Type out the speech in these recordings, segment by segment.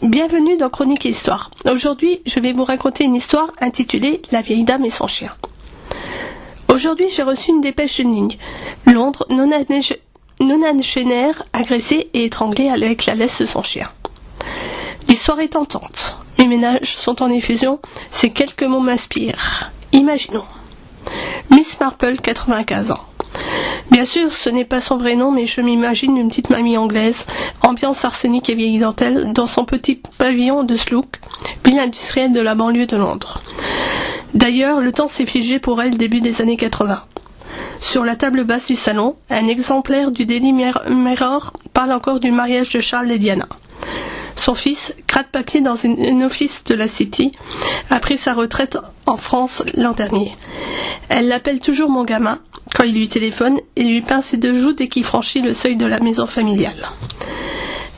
Bienvenue dans Chronique et Histoire. Aujourd'hui, je vais vous raconter une histoire intitulée « La vieille dame et son chien ». Aujourd'hui, j'ai reçu une dépêche d'une ligne. Londres, nonagénaire, agressée et étranglée avec la laisse de son chien. L'histoire est tentante. Mes ménages sont en effusion. Ces quelques mots m'inspirent. Imaginons. Miss Marple, 95 ans. Bien sûr, ce n'est pas son vrai nom, mais je m'imagine une petite mamie anglaise, ambiance arsenic et vieille dentelle, dans son petit pavillon de Slough, ville industrielle de la banlieue de Londres. D'ailleurs, le temps s'est figé pour elle début des années 80. Sur la table basse du salon, un exemplaire du Daily Mirror parle encore du mariage de Charles et Diana. Son fils, gratte-papier dans une office de la City, a pris sa retraite en France l'an dernier. Elle l'appelle toujours mon gamin quand il lui téléphone et lui peint ses deux joues dès qu'il franchit le seuil de la maison familiale.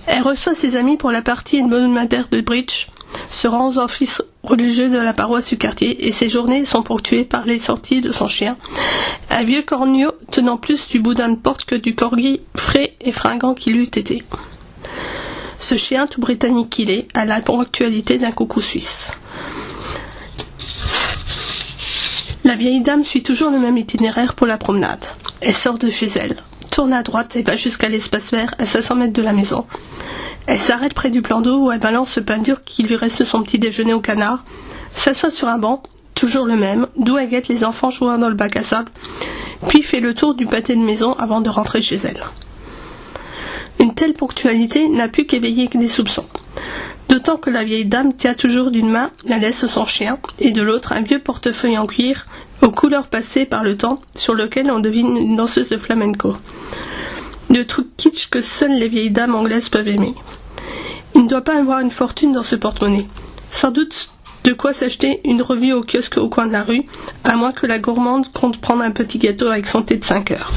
Elle reçoit ses amis pour la partie hebdomadaire de bridge, se rend aux offices religieux de la paroisse du quartier et ses journées sont ponctuées par les sorties de son chien, un vieux corneau tenant plus du boudin de porte que du corgi frais et fringant qu'il eût été. Ce chien, tout britannique qu'il est, a la ponctualité d'un coucou suisse. La vieille dame suit toujours le même itinéraire pour la promenade. Elle sort de chez elle, tourne à droite et va jusqu'à l'espace vert à 500 mètres de la maison. Elle s'arrête près du plan d'eau où elle balance le pain dur qui lui reste de son petit déjeuner au canard, s'assoit sur un banc, toujours le même, d'où elle guette les enfants jouant dans le bac à sable, puis fait le tour du pâté de maison avant de rentrer chez elle. Une telle ponctualité n'a pu qu'éveiller des soupçons. D'autant que la vieille dame tient toujours d'une main la laisse de son chien et de l'autre un vieux portefeuille en cuir aux couleurs passées par le temps sur lequel on devine une danseuse de flamenco. Le truc kitsch que seules les vieilles dames anglaises peuvent aimer. Il ne doit pas avoir une fortune dans ce porte-monnaie. Sans doute de quoi s'acheter une revue au kiosque au coin de la rue, à moins que la gourmande compte prendre un petit gâteau avec son thé de 5 heures.